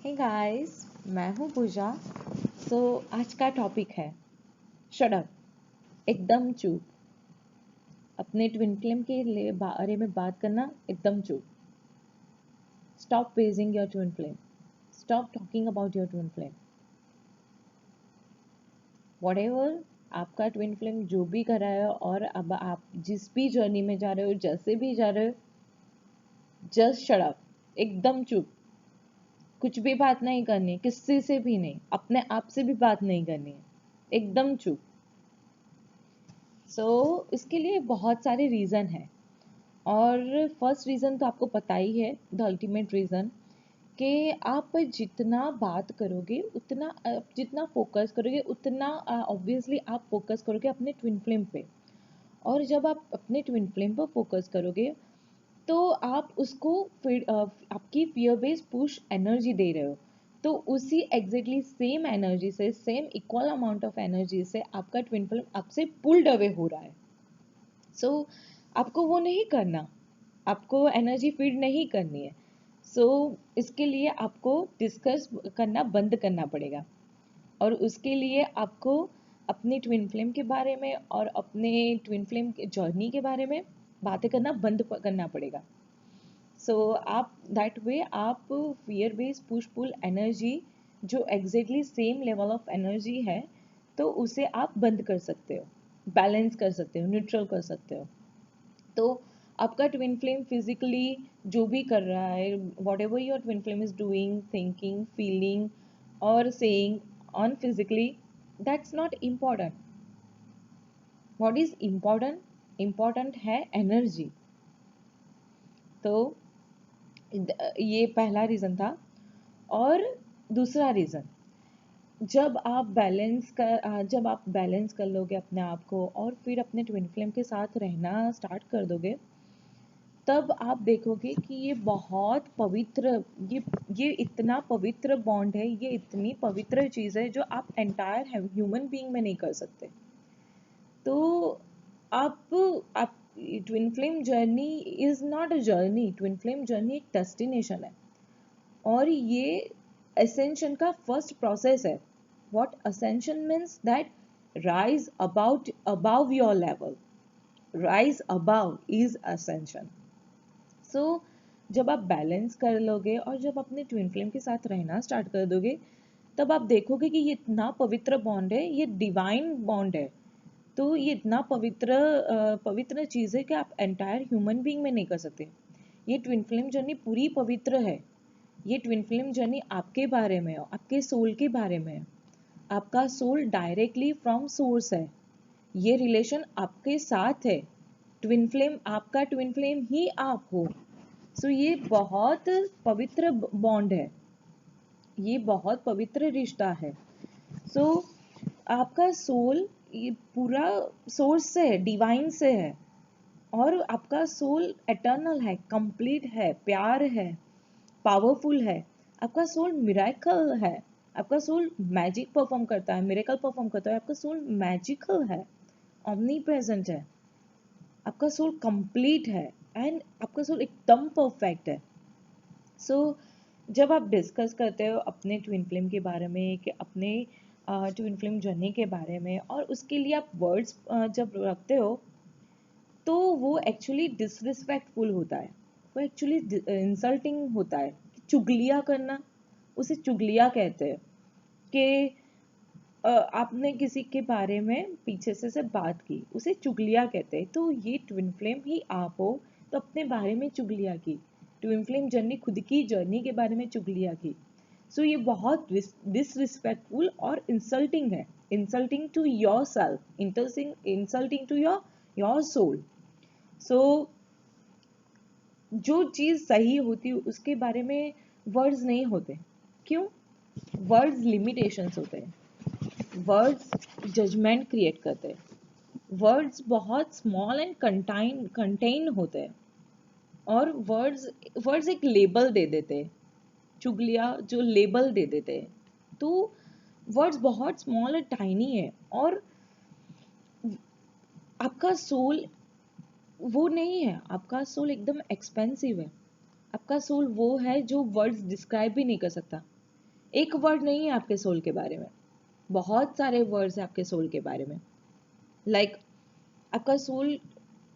Hey guys, मैं हूँ पूजा। आज का टॉपिक है शट अप, एकदम चुप। अपने ट्विन फ्लेम के लिए बारे में बात करना, एकदम चुप। Stop praising your twin flame, stop talking about your twin flame. Whatever आपका ट्विन फ्लेम जो भी कर रहा है और अब आप जिस भी जर्नी में जा रहे हो, जैसे भी जा रहे हो, जस्ट शट अप, एकदम चुप। कुछ भी बात नहीं करनी है, किसी से भी नहीं, अपने आप से भी बात नहीं करनी है, एकदम चुप। इसके लिए बहुत सारे रीज़न हैं। और फर्स्ट रीज़न तो आपको पता ही है, द अल्टीमेट रीज़न, कि आप जितना बात करोगे उतना जितना फोकस करोगे उतना ऑब्वियसली आप फोकस करोगे अपने ट्विन फ्लेम पे। और जब आप अपने ट्विन फ्लेम पर फोकस करोगे तो आप उसको आपकी फियर बेस्ड पुश एनर्जी दे रहे हो। तो उसी एग्जैक्टली सेम एनर्जी से, same equal amount of energy से आपका ट्विन फ्लेम आपसे पुल्ड अवे हो रहा है। आपको वो नहीं करना, आपको एनर्जी फीड नहीं करनी है। इसके लिए आपको डिस्कस करना बंद करना पड़ेगा। और उसके लिए आपको अपने ट्विन फ्लेम के बारे में और अपने ट्विन फ्लेम के जर्नी के बारे में बातें करना बंद करना पड़ेगा। आप दैट वे आप fear based push pull energy जो exactly same level of energy है, तो उसे आप बंद कर सकते हो, बैलेंस कर सकते हो, न्यूट्रल कर सकते हो। तो आपका ट्विन फ्लेम फिजिकली जो भी कर रहा है, whatever your twin flame is doing, thinking, feeling और saying on physically, that's not important. What is important? Important है एनर्जी। तो ये पहला रीज़न था। और दूसरा रीज़न, जब आप बैलेंस कर लोगे अपने आप को और फिर अपने ट्विन फ्लेम के साथ रहना स्टार्ट कर दोगे, तब आप देखोगे कि ये बहुत पवित्र, ये इतना पवित्र बॉन्ड है, ये इतनी पवित्र चीज़ है जो आप एंटायर ह्यूमन बीइंग में नहीं कर सकते। तो आप twin flame journey is not a journey, twin flame journey एक डेस्टिनेशन है। और ये ascension का फर्स्ट प्रोसेस है। What ascension means that rise above your level, rise above is ascension. जब आप बैलेंस कर लोगे और जब अपने ट्विन फ्लेम के साथ रहना स्टार्ट कर दोगे, तब आप देखोगे कि ये इतना पवित्र बॉन्ड है, ये डिवाइन बॉन्ड है। तो ये इतना पवित्र चीज़ है कि आप एंटायर ह्यूमन बीइंग में नहीं कर सकते। ये ट्विन फ्लेम जर्नी पूरी पवित्र है। ये ट्विन फ्लेम जर्नी आपके बारे में हो, आपके सोल के बारे में है। आपका सोल डायरेक्टली फ्रॉम सोर्स है। ये रिलेशन आपके साथ है। ट्विन फ्लेम, आपका ट्विन फ्लेम ही आप हो। ये बहुत पवित्र बॉन्ड है, ये बहुत पवित्र रिश्ता है। आपका सोल ये पूरा सोर्स से है, डिवाइन से है। और आपका सोल एटर्नल है, कंप्लीट है, प्यार है, पावरफुल है। आपका सोल मिरेकल है, आपका सोल मैजिक परफॉर्म करता है, मिरेकल परफॉर्म करता है। आपका सोल मैजिकल है, ऑमनी प्रेजेंट है, आपका सोल कंप्लीट है एंड आपका सोल एकदम परफेक्ट है। जब आप डिस्कस करते हो अपने ट्विन फ्लेम के बारे में, कि अपने ट्विन फ्लेम जर्नी के बारे में, और उसके लिए आप वर्ड्स जब रखते हो, तो वो एक्चुअली डिसरिस्पेक्टफुल होता है, वो एक्चुअली इंसल्टिंग होता है। चुगलिया करना, उसे चुगलिया कहते हैं। कि आपने किसी के बारे में पीछे से बात की, उसे चुगलिया कहते हैं। तो ये ट्विन फ्लेम ही आप हो, तो अपने बारे में चुगलिया की, ट्विन फ्लेम जर्नी, खुद की जर्नी के बारे में चुगलिया की। ये बहुत डिसरिस्पेक्टफुल और इंसल्टिंग है, insulting to yourself, insulting to your soul. जो चीज़ सही होती है उसके बारे में वर्ड्स नहीं होते। क्यों? वर्ड्स लिमिटेशंस होते हैं, वर्ड्स जजमेंट क्रिएट करते हैं, वर्ड्स बहुत स्मॉल एंड कंटेन होते हैं। और वर्ड्स एक लेबल दे देते हैं, चुगलिया जो लेबल दे देते हैं। तो वर्ड्स बहुत स्मॉल और टाइनी है। और आपका सोल वो नहीं है, आपका सोल एकदम एक्सपेंसिव है। आपका सोल वो है जो वर्ड्स डिस्क्राइब भी नहीं कर सकता। एक वर्ड नहीं है आपके सोल के बारे में, बहुत सारे वर्ड्स हैं आपके सोल के बारे में। लाइक आपका सोल,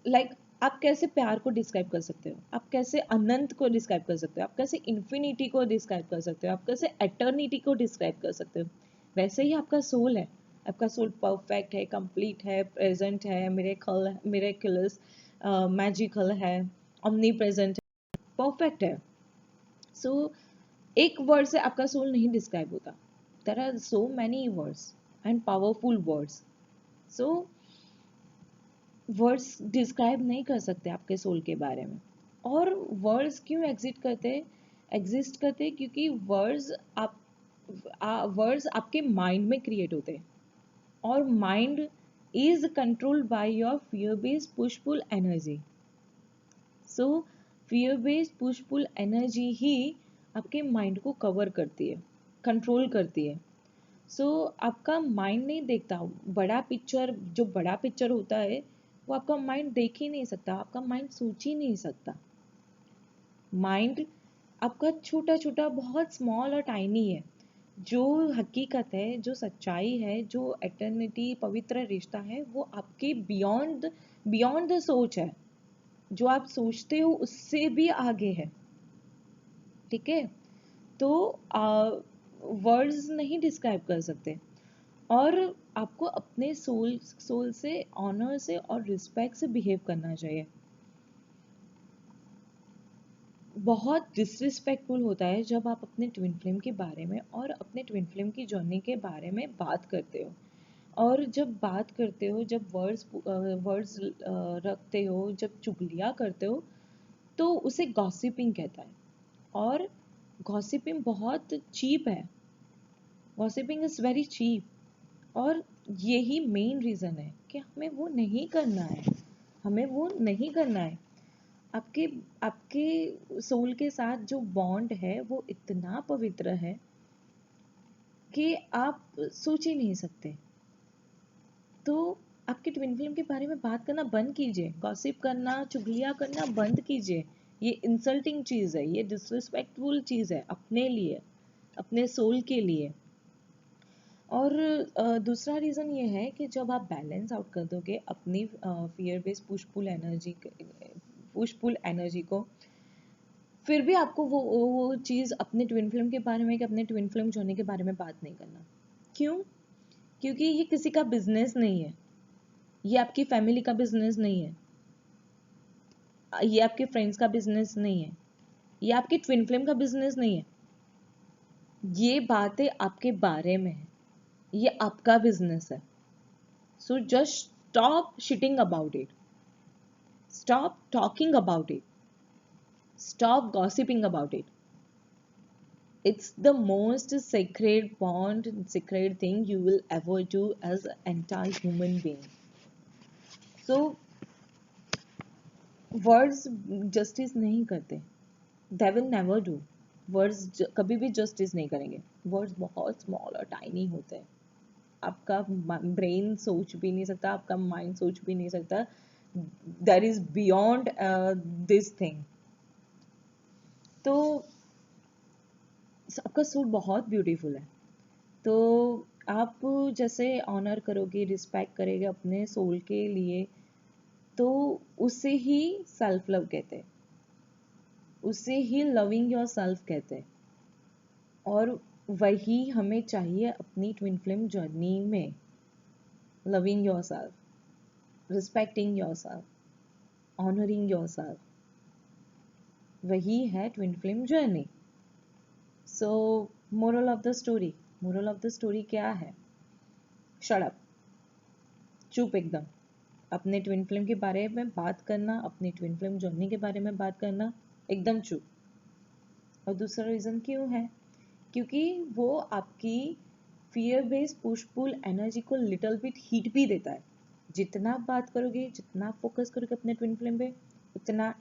लाइक आप कैसे प्यार को डिस्क्राइब कर सकते हो, आप कैसे अनंत को डिस्क्राइब कर सकते हो, आप कैसे इन्फिनिटी को डिस्क्राइब कर सकते हो, आप कैसे एटर्निटी को डिस्क्राइब कर सकते हो, वैसे ही आपका सोल है। आपका सोल परफेक्ट है, कंप्लीट है, प्रेजेंट है, मिरेकलस, मैजिकल है, omnipresent प्रेजेंट है, परफेक्ट है। सो एक वर्ड से आपका सोल नहीं डिस्क्राइब होता। There are so many words and powerful words. So words describe नहीं कर सकते आपके सोल के बारे में। और वर्ड्स क्यों एग्जिस्ट करते क्योंकि वर्ड्स आपके माइंड में क्रिएट होते हैं, और mind is controlled by your fear based push pull energy. So fear based push pull energy ही आपके माइंड को कवर करती है, कंट्रोल करती है। आपका माइंड नहीं देखता बड़ा पिक्चर, जो बड़ा पिक्चर होता है वो आपका माइंड देख ही नहीं सकता, आपका माइंड सोच ही नहीं सकता। माइंड आपका छोटा छोटा बहुत स्मॉल और टाइनी है। जो हकीकत है, जो सच्चाई है, जो एटर्निटी पवित्र रिश्ता है, वो आपके बियॉन्ड बियॉन्ड द सोच है। जो आप सोचते हो उससे भी आगे है। ठीक है, तो वर्ड्स नहीं डिस्क्राइब कर सकते। और आपको अपने सोल से ऑनर से और रिस्पेक्ट से बिहेव करना चाहिए। बहुत डिसरिस्पेक्टफुल होता है जब आप अपने ट्विन फ्लेम के बारे में और अपने ट्विन फ्लेम की जर्नी के बारे में बात करते हो। और जब बात करते हो, जब वर्ड्स रखते हो, जब चुगलियाँ करते हो, तो उसे गॉसिपिंग कहता है। और गॉसिपिंग बहुत चीप है, गॉसिपिंग इज़ वेरी चीप। और यही मेन रीज़न है कि हमें वो नहीं करना है, हमें वो नहीं करना है। आपके आपके सोल के साथ जो बॉन्ड है वो इतना पवित्र है कि आप सोच ही नहीं सकते। तो आपके ट्विन फ्लेम के बारे में बात करना बंद कीजिए, गॉसिप करना, चुगलियाँ करना बंद कीजिए। ये इंसल्टिंग चीज़ है, ये डिसरिस्पेक्टफुल चीज़ है अपने लिए, अपने सोल के लिए। और दूसरा रीज़न ये है कि जब आप बैलेंस आउट कर दोगे अपनी fear based push pull energy को, फिर भी आपको वो चीज़ अपने ट्विन फ्लेम के बारे में कि अपने ट्विन फ्लेम जोड़ने के बारे में बात नहीं करना। क्यों? क्योंकि ये किसी का बिजनेस नहीं है, ये आपकी फैमिली का बिजनेस नहीं है, ये आपके फ्रेंड्स का बिजनेस नहीं है, ये आपके ट्विन फ्लेम का बिजनेस नहीं है। ये बातें आपके बारे में है, ये आपका बिजनेस है। So just stop shitting about it, stop talking about it, stop gossiping about it. It's the most sacred bond, sacred thing you will ever do as an entire human being. So, words justice नहीं करते. They will never do. Words कभी भी justice नहीं करेंगे. Words बहुत small और tiny होते हैं. आपका brain सोच भी नहीं सकता, आपका mind सोच भी नहीं सकता. That is beyond this thing. तो आपका सोल बहुत ब्यूटीफुल है। तो आप जैसे ऑनर करोगे, रिस्पेक्ट करेंगे अपने सोल के लिए, तो उसे ही सेल्फ लव कहते हैं, उसे ही लविंग योर सेल्फ कहते हैं। और वही हमें चाहिए अपनी ट्विन फ्लेम जर्नी में, loving your self, respecting your self, honouring your self, वही है twin flame journey. So moral of the story, moral of the story क्या है? शट अप, चुप एकदम। अपने ट्विन फ्लेम के बारे में बात करना, अपनी ट्विन फ्लेम जर्नी के बारे में बात करना, एकदम चुप। और दूसरा रीज़न क्यों है? क्योंकि वो आपकी fear based push pull energy को लिटिल बिट हीट भी देता है। जितना आप बात करोगे, जितना आप फोकस करोगे अपने ट्विन फ्लेम पे, उतना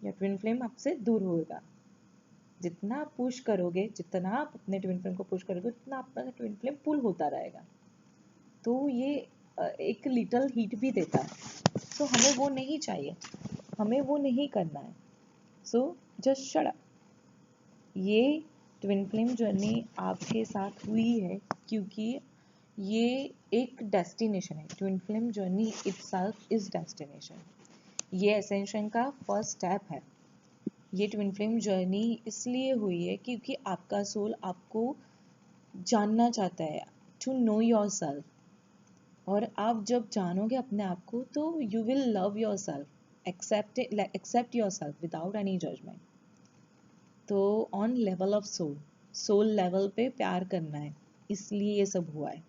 या ट्विन फ्लेम आपसे दूर होगा। जितना आप पुश करोगे, जितना आप अपने ट्विन फ्लेम को पुश करोगे, उतना आपका ट्विन फ्लेम पुल होता रहेगा। तो ये एक लिटिल हीट भी देता है। सो हमें वो नहीं चाहिए, हमें वो नहीं करना है। So just shut up. ये ट्विन फ्लेम जर्नी आपके साथ हुई है क्योंकि ये एक डेस्टिनेशन है। Twin flame journey itself is destination. ये एसेंशन का फर्स्ट स्टेप है। ये ट्विन फ्लेम जर्नी इसलिए हुई है क्योंकि आपका सोल आपको जानना चाहता है, टू नो योर सेल्फ। और आप जब जानोगे अपने आप को तो you will love yourself, accept yourself without any judgement. तो on level of soul, soul level पे प्यार करना है, इसलिए ये सब हुआ है।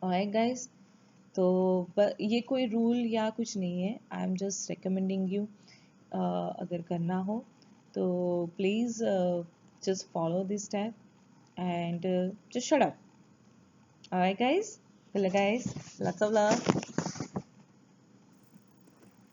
ऑलराइट गाइस, तो ये कोई रूल या कुछ नहीं है, I am just recommending you. अगर करना हो तो please just follow this step and just shut up. Alright guys, well guys, lots of love.